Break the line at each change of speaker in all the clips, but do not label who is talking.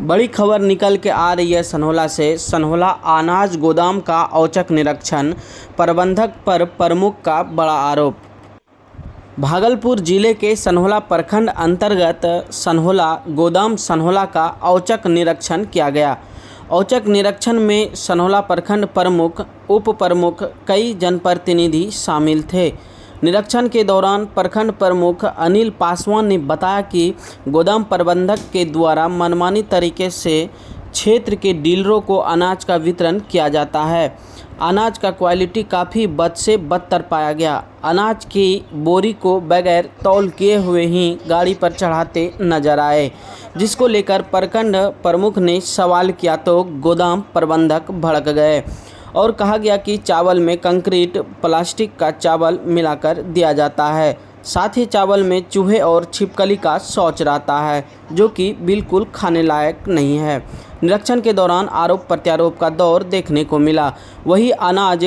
बड़ी खबर निकल के आ रही है सनहोला से। सनहोला अनाज गोदाम का औचक निरीक्षण, प्रबंधक पर प्रमुख का बड़ा आरोप। भागलपुर जिले के सनहोला प्रखंड अंतर्गत सनहोला गोदाम सनहोला का औचक निरीक्षण किया गया। औचक निरीक्षण में सनहोला प्रखंड प्रमुख, उप प्रमुख, कई जनप्रतिनिधि शामिल थे। निरीक्षण के दौरान प्रखंड प्रमुख अनिल पासवान ने बताया कि गोदाम प्रबंधक के द्वारा मनमानी तरीके से क्षेत्र के डीलरों को अनाज का वितरण किया जाता है। अनाज का क्वालिटी काफ़ी बद से बदतर पाया गया। अनाज की बोरी को बगैर तौल किए हुए ही गाड़ी पर चढ़ाते नजर आए, जिसको लेकर प्रखंड प्रमुख ने सवाल किया तो गोदाम प्रबंधक भड़क गए और कहा गया कि चावल में कंक्रीट प्लास्टिक का चावल मिलाकर दिया जाता है। साथ ही चावल में चूहे और छिपकली का शौच रहता है, जो कि बिल्कुल खाने लायक नहीं है। निरीक्षण के दौरान आरोप प्रत्यारोप का दौर देखने को मिला। वही अनाज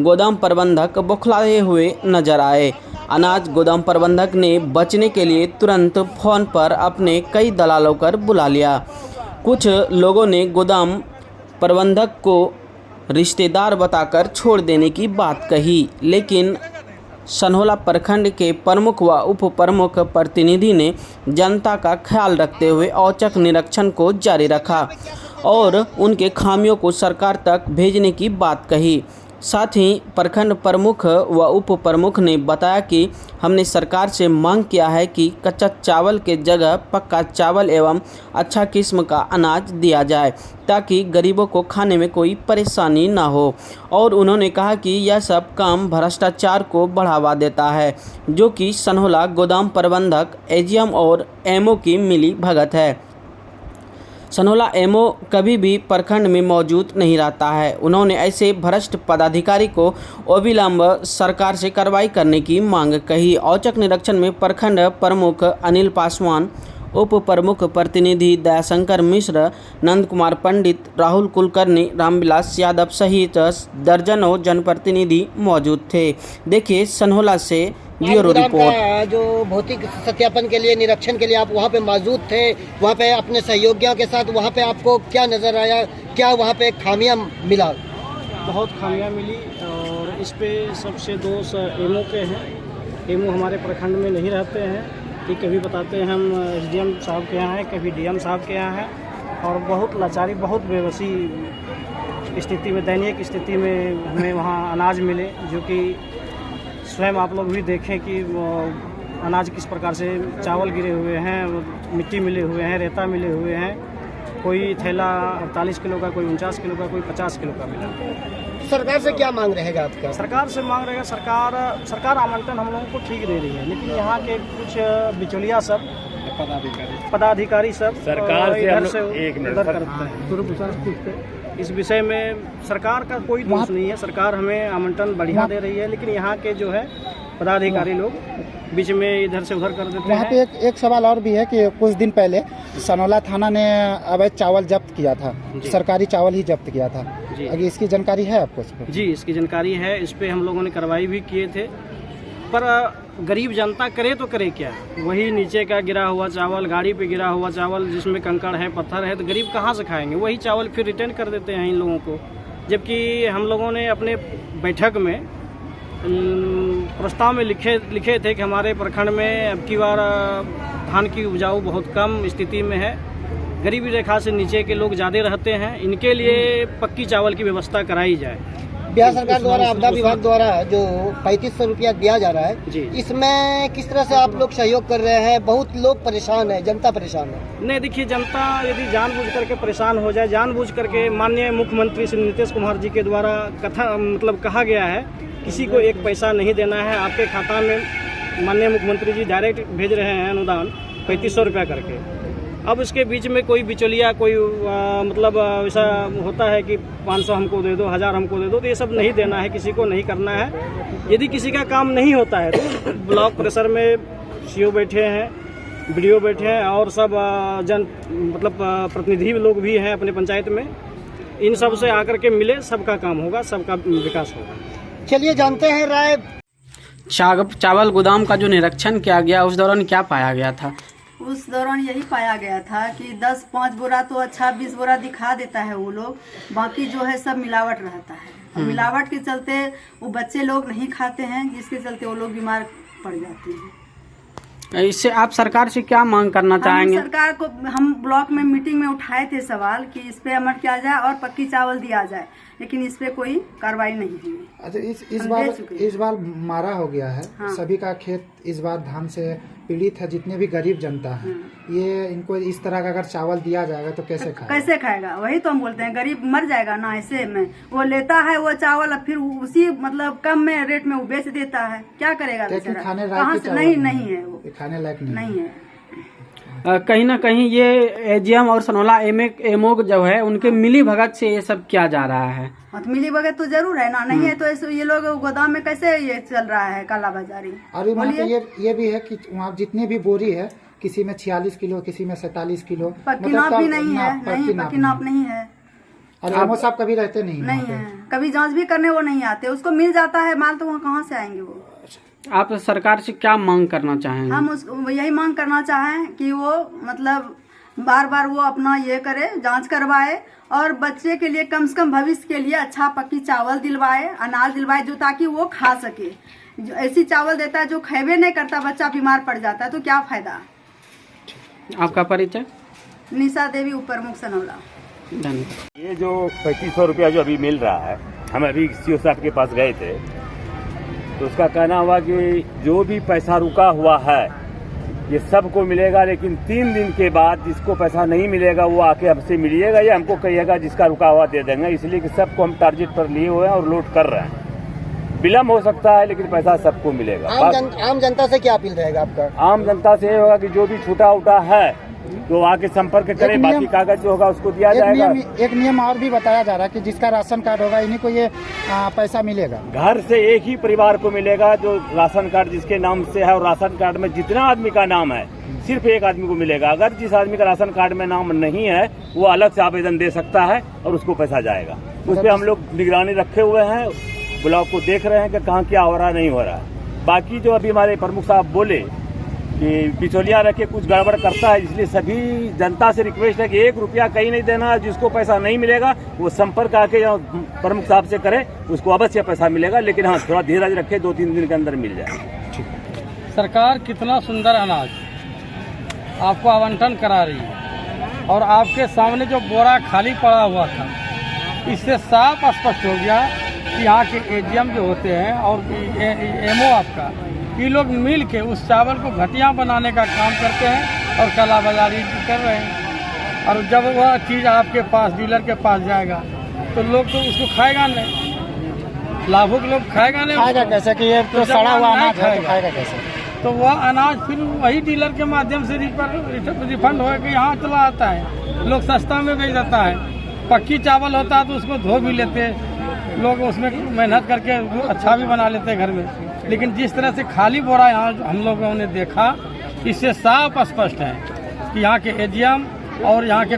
गोदाम प्रबंधक बौखलाए हुए नजर आए। अनाज गोदाम प्रबंधक ने बचने के लिए तुरंत फोन पर अपने कई दलालों कर बुला लिया। कुछ लोगों ने गोदाम प्रबंधक को रिश्तेदार बताकर छोड़ देने की बात कही, लेकिन सनहोला प्रखंड के प्रमुख व उप प्रमुख प्रतिनिधि ने जनता का ख्याल रखते हुए औचक निरीक्षण को जारी रखा और उनके खामियों को सरकार तक भेजने की बात कही। साथ ही प्रखंड प्रमुख व उप प्रमुख ने बताया कि हमने सरकार से मांग किया है कि कच्चा चावल के जगह पक्का चावल एवं अच्छा किस्म का अनाज दिया जाए, ताकि गरीबों को खाने में कोई परेशानी ना हो। और उन्होंने कहा कि यह सब काम भ्रष्टाचार को बढ़ावा देता है, जो कि सनहोला गोदाम प्रबंधक, एजीएम और एमओ की मिली भगत है। सनहोला एमओ कभी भी प्रखंड में मौजूद नहीं रहता है। उन्होंने ऐसे भ्रष्ट पदाधिकारी को अविलंब सरकार से कार्रवाई करने की मांग कही। औचक निरीक्षण में प्रखंड प्रमुख अनिल पासवान, उप प्रमुख प्रतिनिधि दयाशंकर मिश्र, नंद कुमार पंडित, राहुल कुलकर्णी, रामविलास यादव सहित दर्जनों जनप्रतिनिधि मौजूद थे। देखिए सनहोला से ब्यूरो रिपोर्ट।
जो भौतिक सत्यापन के लिए, निरीक्षण के लिए आप वहाँ पे मौजूद थे, वहाँ पे अपने सहयोगियों के साथ, वहाँ पे आपको क्या नज़र आया? क्या वहाँ पे खामियां मिला?
बहुत खामियां मिली और इस पे सबसे दोष एमओ के हैं। एमओ हमारे प्रखंड में नहीं रहते हैं कि कभी बताते हैं हम एसडीएम साहब के यहाँ हैं, कभी डीएम साहब के यहाँ हैं, और बहुत लाचारी, बहुत बेबसी स्थिति में, दयनीय स्थिति में हमें वहाँ अनाज मिले, जो कि स्वयं आप लोग भी देखें कि अनाज किस प्रकार से चावल गिरे हुए हैं, मिट्टी मिले हुए हैं, रेता मिले हुए हैं। कोई थैला 48 किलो का, कोई 49 किलो का, कोई 50 किलो का मिला।
सरकार से क्या मांग रहेगा आपका?
सरकार से मांग रहेगा, सरकार आवंटन हम लोगों को ठीक दे रही है, लेकिन यहाँ के कुछ बिचौलिया सब पदाधिकारी सब
सरकार से
इधर से उधर करते हैं। इस विषय में सरकार का कोई दोष नहीं है। सरकार हमें आवंटन बढ़िया दे रही है, लेकिन यहाँ के जो है पदाधिकारी लोग बीच में इधर से उधर कर देते हैं।
वहाँ पे एक सवाल और भी है कि कुछ दिन पहले सनहोला थाना ने अवैध चावल जब्त किया था, सरकारी चावल ही जब्त किया था। अभी इसकी जानकारी है आपको?
जी, इसकी जानकारी है। इस पे हम लोगों ने कार्रवाई भी किए थे, पर गरीब जनता करे तो करे क्या? वही नीचे का गिरा हुआ चावल, गाड़ी पे गिरा हुआ चावल जिसमें कंकड़ है, पत्थर है, तो गरीब कहाँ से खाएंगे? वही चावल फिर रिटर्न कर देते हैं इन लोगों को। जबकि हम लोगों ने अपने बैठक में प्रस्ताव में लिखे थे कि हमारे प्रखंड में अब की बार धान की उपजाऊ बहुत कम स्थिति में है, गरीबी रेखा से नीचे के लोग ज़्यादा रहते हैं, इनके लिए पक्की चावल की व्यवस्था कराई जाए।
बिहार सरकार द्वारा, आपदा विभाग द्वारा जो 3500 रुपया दिया जा रहा है, इसमें किस तरह से आप लोग सहयोग कर रहे हैं? बहुत लोग परेशान है, जनता परेशान है।
नहीं, देखिए, जनता यदि जानबूझ करके परेशान हो जाए, जानबूझ करके माननीय मुख्यमंत्री श्री नीतीश कुमार जी के द्वारा कहा गया है किसी को एक पैसा नहीं देना है, आपके खाता में माननीय मुख्यमंत्री जी डायरेक्ट भेज रहे हैं अनुदान 3500 रुपया करके। अब इसके बीच में कोई बिचौलिया, कोई ऐसा होता है कि 500 हमको दे दो, 1000 हमको दे दो, तो ये सब नहीं देना है, किसी को नहीं करना है। यदि किसी का काम नहीं होता है तो ब्लॉक प्रेशर में सीओ बैठे हैं, बीडीओ बैठे हैं, और सब प्रतिनिधि लोग भी हैं अपने पंचायत में। इन सब से आकर के मिले, सबका काम होगा, सबका विकास होगा।
चलिए जानते हैं राय।
चावल गोदाम का जो निरीक्षण किया गया, उस दौरान क्या पाया गया था?
उस दौरान यही पाया गया था कि 5 बोरा तो अच्छा 20 बोरा दिखा देता है वो लोग, बाकी जो है सब मिलावट रहता है। और मिलावट के चलते वो बच्चे लोग नहीं खाते हैं, जिसके चलते वो लोग बीमार पड़ जाते हैं।
इससे आप सरकार से क्या मांग करना चाहेंगे?
सरकार को हम ब्लॉक में मीटिंग में उठाए थे सवाल कि इस पे अमल किया जाए और पक्की चावल दिया जाए, लेकिन इस पे कोई कार्रवाई नहीं हुई।
अच्छा, इस बार मारा हो गया है। हाँ। सभी का खेत इस बार धान से पीड़ित है, जितने भी गरीब जनता है। ये इनको इस तरह का अगर चावल दिया जाएगा तो कैसे खाएगा? कैसे
खाएगा? वही तो हम बोलते हैं, गरीब मर जाएगा ना। ऐसे में वो लेता है वो चावल, फिर उसी मतलब कम में रेट में वो बेच देता है, क्या करेगा बेचारा?
खाने लायक
नहीं है वो,
खाने लायक नहीं है।
कहीं ना कहीं ये एजीएम और सनोला एमओ जो है उनके मिली भगत से ये सब किया जा रहा है।
तो मिली भगत तो जरूर है ना, नहीं है तो ये लोग गोदाम में कैसे ये चल रहा है कालाबाजारी?
और वहाँ पे ये भी है कि वहाँ जितने भी बोरी है, किसी में 46 किलो, किसी में 47 किलो,
पक्की नाप भी नहीं है। पक्की नाप नहीं है।
और एमओ साहब कभी रहते नहीं
है, कभी जांच भी करने वो नहीं आते। उसको मिल जाता है माल, तो वहाँ कहाँ से आएंगे वो?
आप सरकार से क्या मांग करना चाहेंगे?
हम यही मांग करना चाहें कि वो मतलब बार बार वो अपना ये करे, जांच करवाए और बच्चे के लिए कम से कम भविष्य के लिए अच्छा पक्की चावल दिलवाए, अनाज दिलवाए, जो ताकि वो खा सके। जो ऐसी चावल देता है जो खेबे नहीं करता, बच्चा बीमार पड़ जाता है, तो क्या फायदा?
आपका परिचय?
निशा देवी, उप प्रमुख सनोला।
धन्यवाद।
ये जो 3500 रुपया जो अभी मिल रहा है, हम अभी सीओ साहब के पास गए थे, तो उसका कहना हुआ कि जो भी पैसा रुका हुआ है ये सबको मिलेगा, लेकिन 3 दिन के बाद जिसको पैसा नहीं मिलेगा वो आके हमसे मिलिएगा या हमको कहिएगा जिसका रुका हुआ दे देंगे। इसलिए कि सबको हम टारगेट पर लिए हुए हैं और लोड कर रहे हैं। विलम्ब हो सकता है लेकिन पैसा सबको मिलेगा।
आम जनता से क्या अपील रहेगा आपका?
आम जनता से ये होगा कि जो भी छूटा उटा है तो आके संपर्क करें, बाकी कागज जो होगा उसको दिया जाएगा।
एक नियम और भी बताया जा रहा है कि जिसका राशन कार्ड होगा इन्हीं को ये पैसा मिलेगा।
घर से एक ही परिवार को मिलेगा जो राशन कार्ड जिसके नाम से है, और राशन कार्ड में जितना आदमी का नाम है सिर्फ एक आदमी को मिलेगा। अगर जिस आदमी का राशन कार्ड में नाम नहीं है वो अलग से आवेदन दे सकता है और उसको पैसा जाएगा। उस पर हम लोग निगरानी रखे हुए हैं, ब्लॉक को देख रहे हैं कि कहाँ क्या हो रहा है, नहीं हो रहा है। बाकी जो अभी हमारे प्रमुख साहब बोले कि बिचौलिया रख के कुछ गड़बड़ करता है, इसलिए सभी जनता से रिक्वेस्ट है कि 1 रुपया कहीं नहीं देना। जिसको पैसा नहीं मिलेगा वो संपर्क आके प्रमुख साहब से करे, उसको अवश्य पैसा मिलेगा। लेकिन हाँ, थोड़ा धीरज रखे, 2-3 दिन के अंदर मिल जाए।
सरकार कितना सुंदर अनाज आपको आवंटन करा रही है, और आपके सामने जो बोरा खाली पड़ा हुआ था, इससे साफ स्पष्ट हो गया कि यहाँ के एजीएम जो होते हैं और एमओ आपका, ये लोग मिल के उस चावल को घटिया बनाने का काम करते हैं और कालाबाजारी कर रहे हैं। और जब वह चीज़ आपके पास डीलर के पास जाएगा तो लोग तो उसको खाएगा नहीं, लाभुक लोग खाएगा नहीं।
खाएगा कैसे कि ये तो सड़ा हुआ अनाज है, तो खाएगा कैसे?
तो वह अनाज फिर वही डीलर के माध्यम से रिफंड होकर यहाँ चला आता है, लोग सस्ता में बेच देता है। पक्की चावल होता है तो उसको धो भी लेते लोग, उसमें मेहनत करके अच्छा भी बना लेते हैं घर में। लेकिन जिस तरह से खाली बोरा यहाँ हम लोगों ने देखा, इससे साफ स्पष्ट है कि यहाँ के एजीएम और यहाँ के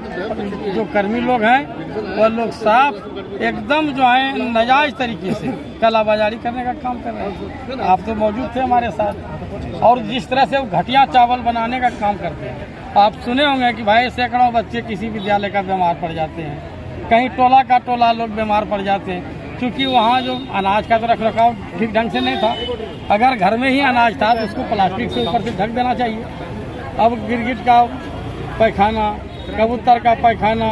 जो कर्मी लोग हैं वह लोग साफ एकदम जो है नाजायज तरीके से कालाबाजारी करने का काम कर रहे हैं। आप तो मौजूद थे हमारे साथ, और जिस तरह से वो घटिया चावल बनाने का काम करते हैं। आप सुने होंगे कि भाई सैकड़ों बच्चे किसी विद्यालय का बीमार पड़ जाते हैं, कहीं टोला का टोला लोग बीमार पड़ जाते हैं, क्योंकि वहाँ जो अनाज का तो रख रखाव ठीक ढंग से नहीं था। अगर घर में ही अनाज था तो उसको प्लास्टिक से ऊपर से ढक देना चाहिए। अब गिरगिट का पैखाना, कबूतर का पैखाना,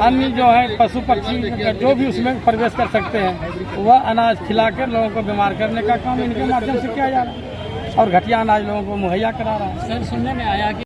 अन्य जो है पशु पक्षी जो भी उसमें प्रवेश कर सकते हैं, वह अनाज खिलाकर लोगों को बीमार करने का काम इनके माध्यम से किया जा रहा है और घटिया अनाज लोगों को मुहैया करा रहा है। सर, सुनने में आया कि